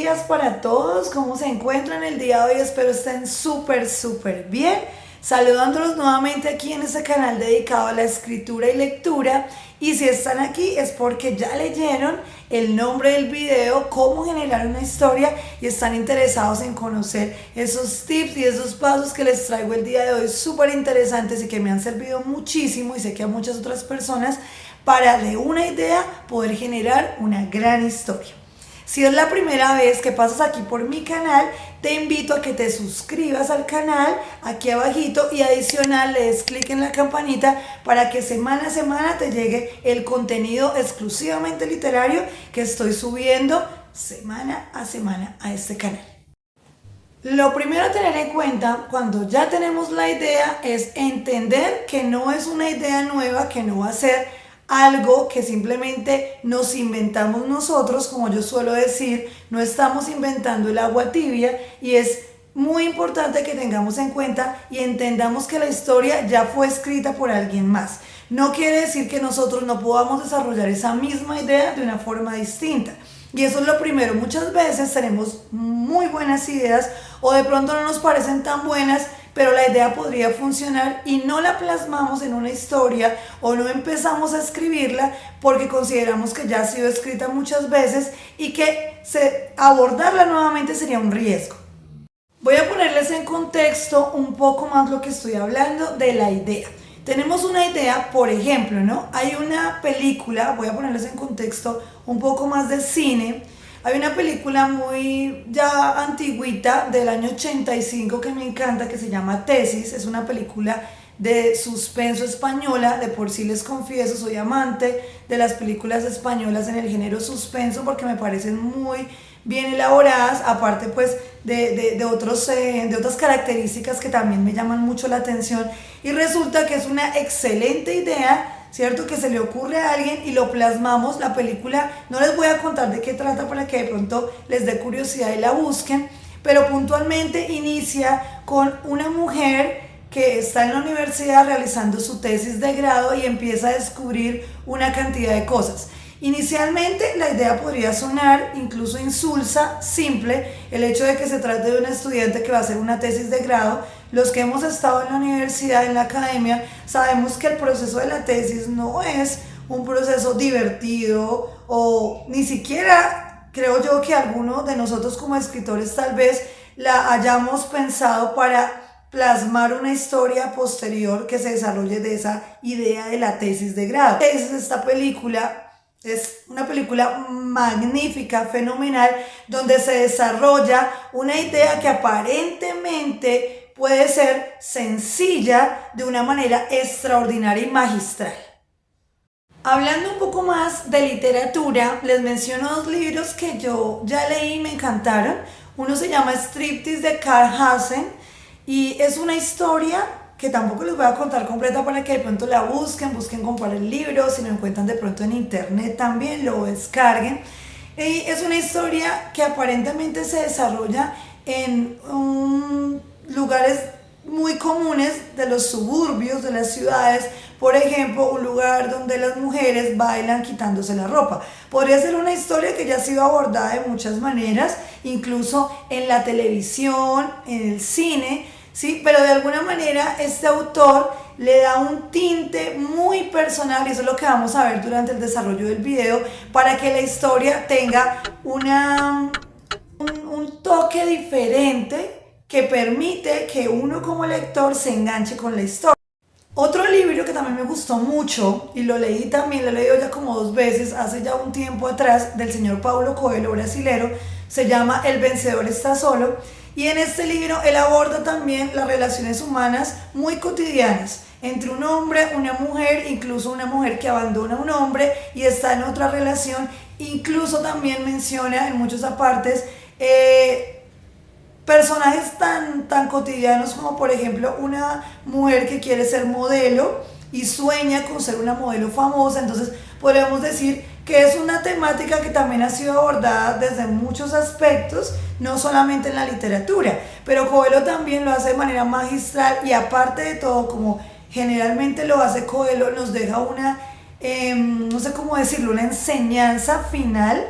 días para todos. ¿Cómo se encuentran el día de hoy? Espero estén súper bien. Saludándolos nuevamente aquí en este canal dedicado a la escritura y lectura. Y si están aquí es porque ya leyeron el nombre del video, cómo generar una historia, y están interesados en conocer esos tips y esos pasos que les traigo el día de hoy, súper interesantes y que me han servido muchísimo, y sé que a muchas otras personas, para de una idea poder generar una gran historia. Si es la primera vez que pasas aquí por mi canal, te invito a que te suscribas al canal aquí abajito, y adicional le des clic en la campanita para que semana a semana te llegue el contenido exclusivamente literario que estoy subiendo semana a semana a este canal. Lo primero a tener en cuenta cuando ya tenemos la idea es entender que no es una idea nueva, que no va a ser algo que simplemente nos inventamos nosotros. Como yo suelo decir, no estamos inventando el agua tibia, y es muy importante que tengamos en cuenta y entendamos que la historia ya fue escrita por alguien más. No quiere decir que nosotros no podamos desarrollar esa misma idea de una forma distinta. Y eso es lo primero. Muchas veces tenemos muy buenas ideas, o de pronto no nos parecen tan buenas, pero la idea podría funcionar y no la plasmamos en una historia, o no empezamos a escribirla porque consideramos que ya ha sido escrita muchas veces y que abordarla nuevamente sería un riesgo. Voy a ponerles en contexto un poco más lo que estoy hablando de la idea. Tenemos una idea, por ejemplo, ¿no? Hay una película, voy a ponerles en contexto un poco más de cine. Hay una película muy ya antigüita del año 85 que me encanta, que se llama Tesis. Es una película de suspenso española. De por sí les confieso, soy amante de las películas españolas en el género suspenso porque me parecen muy bien elaboradas, aparte pues de otras características que también me llaman mucho la atención. Y resulta que es una excelente idea, ¿cierto? Que se le ocurre a alguien y lo plasmamos. La película, no les voy a contar de qué trata para que de pronto les dé curiosidad y la busquen, pero puntualmente inicia con una mujer que está en la universidad realizando su tesis de grado y empieza a descubrir una cantidad de cosas. Inicialmente la idea podría sonar incluso insulsa, simple, el hecho de que se trate de una estudiante que va a hacer una tesis de grado. Los que hemos estado en la universidad, en la academia, sabemos que el proceso de la tesis no es un proceso divertido, o ni siquiera creo yo que alguno de nosotros como escritores tal vez la hayamos pensado para plasmar una historia posterior que se desarrolle de esa idea de la tesis de grado. Esta película es una película magnífica, fenomenal, donde se desarrolla una idea que aparentemente puede ser sencilla de una manera extraordinaria y magistral. Hablando un poco más de literatura, les menciono dos libros que yo ya leí y me encantaron. Uno se llama Striptease, de Carl Hasen, y es una historia que tampoco les voy a contar completa para que de pronto la busquen comprar el libro. Si lo encuentran de pronto en internet también lo descarguen. Y es una historia que aparentemente se desarrolla en lugares muy comunes de los suburbios de las ciudades. Por ejemplo, un lugar donde las mujeres bailan quitándose la ropa. Podría ser una historia que ya ha sido abordada de muchas maneras, incluso en la televisión, en el cine, ¿sí? Pero de alguna manera este autor le da un tinte muy personal, y eso es lo que vamos a ver durante el desarrollo del video, para que la historia tenga un toque diferente que permite que uno como lector se enganche con la historia. Otro libro que también me gustó mucho, y lo leí también, lo he leído ya como 2 veces, hace ya un tiempo atrás, del señor Paulo Coelho, brasilero, se llama El vencedor está solo. Y en este libro él aborda también las relaciones humanas muy cotidianas entre un hombre, una mujer, incluso una mujer que abandona a un hombre y está en otra relación. Incluso también menciona en muchas apartes personajes tan cotidianos como, por ejemplo, una mujer que quiere ser modelo y sueña con ser una modelo famosa. Entonces podríamos decir que es una temática que también ha sido abordada desde muchos aspectos, no solamente en la literatura, pero Coelho también lo hace de manera magistral. Y aparte de todo, como generalmente lo hace Coelho, nos deja una, no sé cómo decirlo, una enseñanza final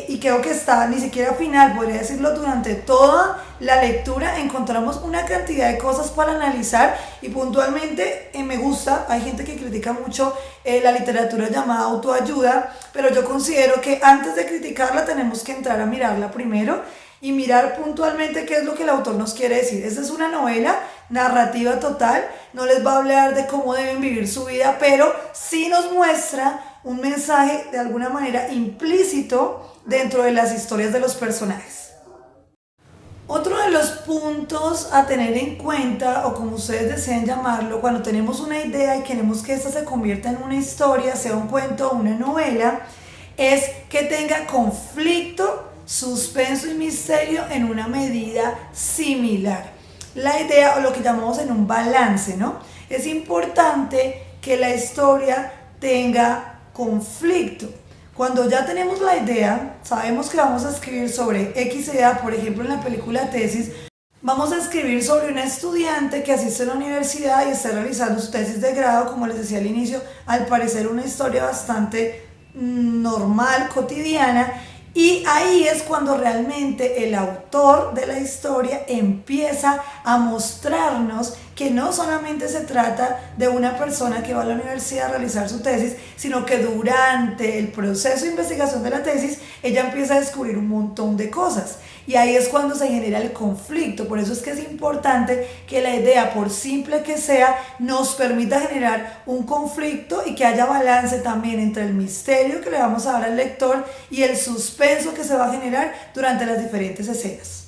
y creo que está ni siquiera final, podría decirlo, durante toda la lectura encontramos una cantidad de cosas para analizar y puntualmente me gusta. Hay gente que critica mucho la literatura llamada autoayuda, pero yo considero que antes de criticarla tenemos que entrar a mirarla primero y mirar puntualmente qué es lo que el autor nos quiere decir. Esta es una novela narrativa total, no les va a hablar de cómo deben vivir su vida, pero sí nos muestra un mensaje de alguna manera implícito dentro de las historias de los personajes. Otro de los puntos a tener en cuenta, o como ustedes deseen llamarlo, cuando tenemos una idea y queremos que esta se convierta en una historia, sea un cuento o una novela, es que tenga conflicto, suspenso y misterio en una medida similar. La idea, o lo que llamamos en un balance, ¿no? Es importante que la historia tenga conflicto. Cuando ya tenemos la idea, sabemos que vamos a escribir sobre X idea, por ejemplo en la película tesis, vamos a escribir sobre una estudiante que asiste a la universidad y está realizando su tesis de grado, como les decía al inicio, al parecer una historia bastante normal, cotidiana, y ahí es cuando realmente el autor de la historia empieza a mostrarnos que no solamente se trata de una persona que va a la universidad a realizar su tesis, sino que durante el proceso de investigación de la tesis, ella empieza a descubrir un montón de cosas. Y ahí es cuando se genera el conflicto. Por eso es que es importante que la idea, por simple que sea, nos permita generar un conflicto y que haya balance también entre el misterio que le vamos a dar al lector y el suspenso que se va a generar durante las diferentes escenas.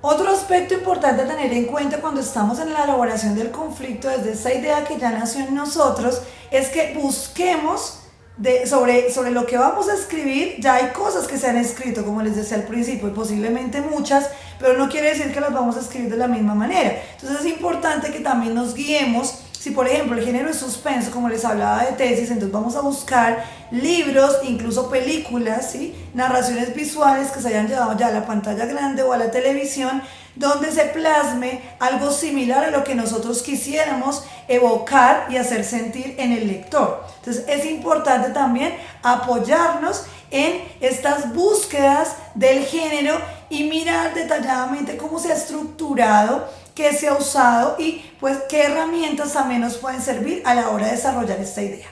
Otro aspecto importante a tener en cuenta cuando estamos en la elaboración del conflicto, desde esa idea que ya nació en nosotros, es que busquemos sobre lo que vamos a escribir. Ya hay cosas que se han escrito, como les decía al principio, y posiblemente muchas, pero no quiere decir que las vamos a escribir de la misma manera. Entonces es importante que también nos guiemos. Si por ejemplo el género es suspenso, como les hablaba de tesis, entonces vamos a buscar libros, incluso películas, ¿sí? Narraciones visuales que se hayan llevado ya a la pantalla grande o a la televisión, donde se plasme algo similar a lo que nosotros quisiéramos evocar y hacer sentir en el lector. Entonces es importante también apoyarnos en estas búsquedas del género y mirar detalladamente cómo se ha estructurado, qué se ha usado y pues qué herramientas también nos pueden servir a la hora de desarrollar esta idea.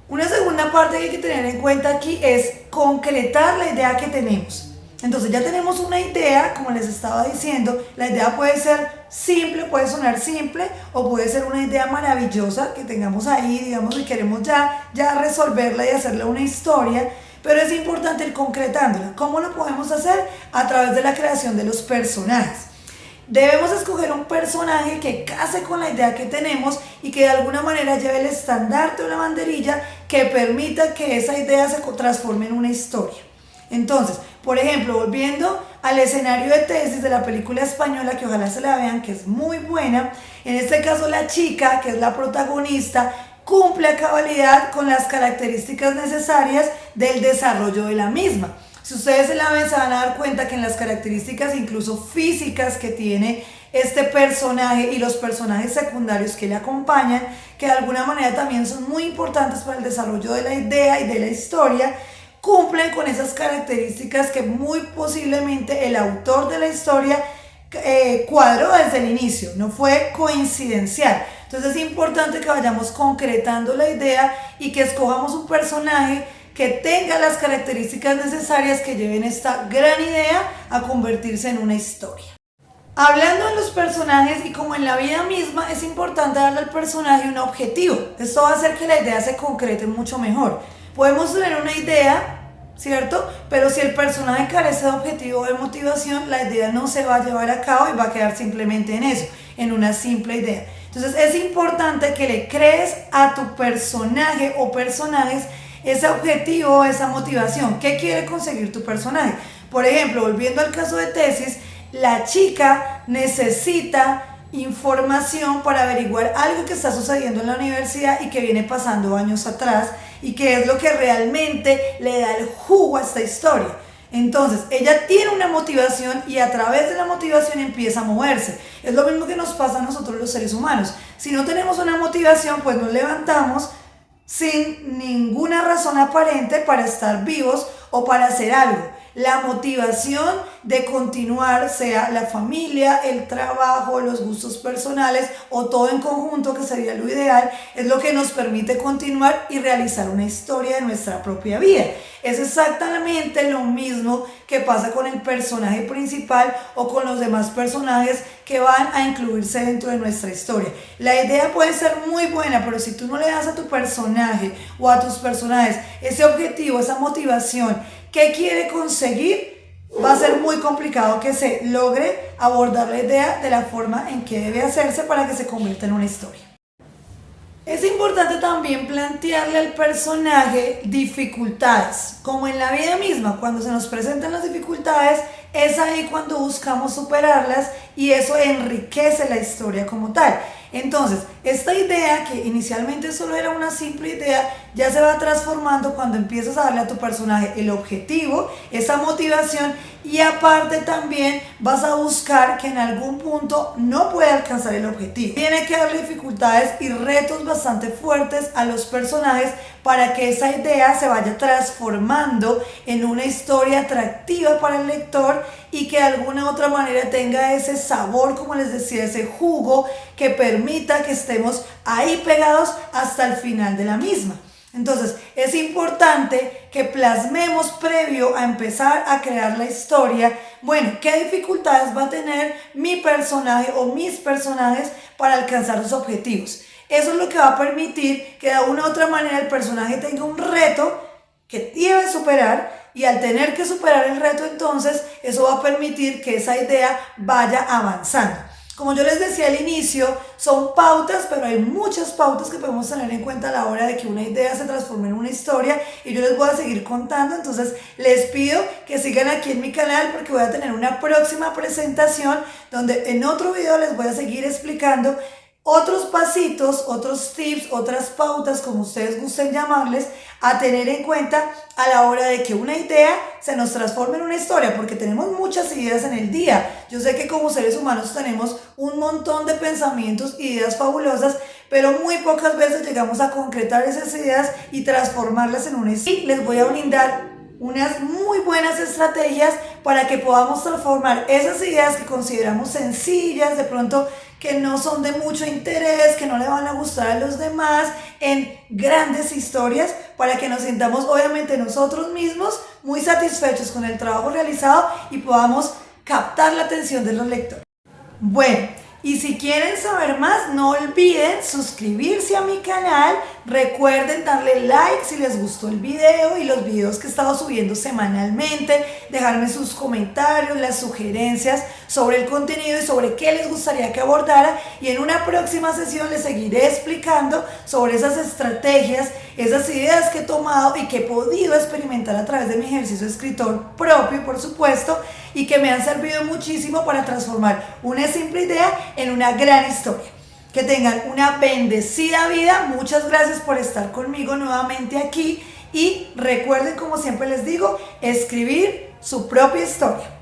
Una segunda parte que hay que tener en cuenta aquí es concretar la idea que tenemos. Entonces ya tenemos una idea, como les estaba diciendo, la idea puede ser simple, puede sonar simple, o puede ser una idea maravillosa que tengamos ahí, digamos, y queremos ya resolverla y hacerle una historia, pero es importante ir concretándola. ¿Cómo lo podemos hacer? A través de la creación de los personajes. Debemos escoger un personaje que case con la idea que tenemos y que de alguna manera lleve el estandarte o la banderilla que permita que esa idea se transforme en una historia. Entonces, por ejemplo, volviendo al escenario de tesis de la película española, que ojalá se la vean, que es muy buena, en este caso la chica, que es la protagonista, cumple a cabalidad con las características necesarias del desarrollo de la misma. Si ustedes se la ven, se van a dar cuenta que en las características incluso físicas que tiene este personaje y los personajes secundarios que le acompañan, que de alguna manera también son muy importantes para el desarrollo de la idea y de la historia, cumplen con esas características que muy posiblemente el autor de la historia cuadró desde el inicio, no fue coincidencial. Entonces es importante que vayamos concretando la idea y que escojamos un personaje que tenga las características necesarias que lleven esta gran idea a convertirse en una historia. Hablando de los personajes y como en la vida misma, es importante darle al personaje un objetivo. Esto va a hacer que la idea se concrete mucho mejor. Podemos tener una idea, ¿cierto? Pero si el personaje carece de objetivo o de motivación, la idea no se va a llevar a cabo y va a quedar simplemente en eso, en una simple idea. Entonces es importante que le crees a tu personaje o personajes ese objetivo, esa motivación. ¿Qué quiere conseguir tu personaje? Por ejemplo, volviendo al caso de tesis, la chica necesita información para averiguar algo que está sucediendo en la universidad y que viene pasando años atrás y que es lo que realmente le da el jugo a esta historia. Entonces, ella tiene una motivación y a través de la motivación empieza a moverse. Es lo mismo que nos pasa a nosotros los seres humanos. Si no tenemos una motivación, pues nos levantamos, sin ninguna razón aparente para estar vivos o para hacer algo. La motivación de continuar, sea la familia, el trabajo, los gustos personales o todo en conjunto, que sería lo ideal, es lo que nos permite continuar y realizar una historia de nuestra propia vida. Es exactamente lo mismo que pasa con el personaje principal o con los demás personajes que van a incluirse dentro de nuestra historia. La idea puede ser muy buena, pero si tú no le das a tu personaje o a tus personajes ese objetivo, esa motivación, ¿qué quiere conseguir? Va a ser muy complicado que se logre abordar la idea de la forma en que debe hacerse para que se convierta en una historia. Es importante también plantearle al personaje dificultades, como en la vida misma. Cuando se nos presentan las dificultades, es ahí cuando buscamos superarlas y eso enriquece la historia como tal. Entonces, esta idea, que inicialmente solo era una simple idea, ya se va transformando cuando empiezas a darle a tu personaje el objetivo, esa motivación, y aparte también vas a buscar que en algún punto no pueda alcanzar el objetivo. Tiene que darle dificultades y retos bastante fuertes a los personajes para que esa idea se vaya transformando en una historia atractiva para el lector y que de alguna otra manera tenga ese sabor, como les decía, ese jugo que permita que estemos ahí pegados hasta el final de la misma. Entonces, es importante que plasmemos previo a empezar a crear la historia, bueno, qué dificultades va a tener mi personaje o mis personajes para alcanzar sus objetivos. Eso es lo que va a permitir que de una u otra manera el personaje tenga un reto que debe superar, y al tener que superar el reto, entonces eso va a permitir que esa idea vaya avanzando. Como yo les decía al inicio, son pautas, pero hay muchas pautas que podemos tener en cuenta a la hora de que una idea se transforme en una historia, y yo les voy a seguir contando. Entonces les pido que sigan aquí en mi canal porque voy a tener una próxima presentación donde en otro video les voy a seguir explicando otros pasitos, otros tips, otras pautas, como ustedes gusten llamarles, a tener en cuenta a la hora de que una idea se nos transforme en una historia, porque tenemos muchas ideas en el día. Yo sé que como seres humanos tenemos un montón de pensamientos, ideas fabulosas, pero muy pocas veces llegamos a concretar esas ideas y transformarlas en una historia. Y les voy a brindar unas muy buenas estrategias para que podamos transformar esas ideas que consideramos sencillas, de pronto que no son de mucho interés, que no le van a gustar a los demás, en grandes historias, para que nos sintamos obviamente nosotros mismos muy satisfechos con el trabajo realizado y podamos captar la atención de los lectores. Bueno, y si quieren saber más, no olviden suscribirse a mi canal. Recuerden darle like si les gustó el video y los videos que he estado subiendo semanalmente. Dejarme sus comentarios, las sugerencias sobre el contenido y sobre qué les gustaría que abordara. Y en una próxima sesión les seguiré explicando sobre esas estrategias, esas ideas que he tomado y que he podido experimentar a través de mi ejercicio de escritor propio, por supuesto, y que me han servido muchísimo para transformar una simple idea en una gran historia. Que tengan una bendecida vida. Muchas gracias por estar conmigo nuevamente aquí y recuerden, como siempre les digo, escribir su propia historia.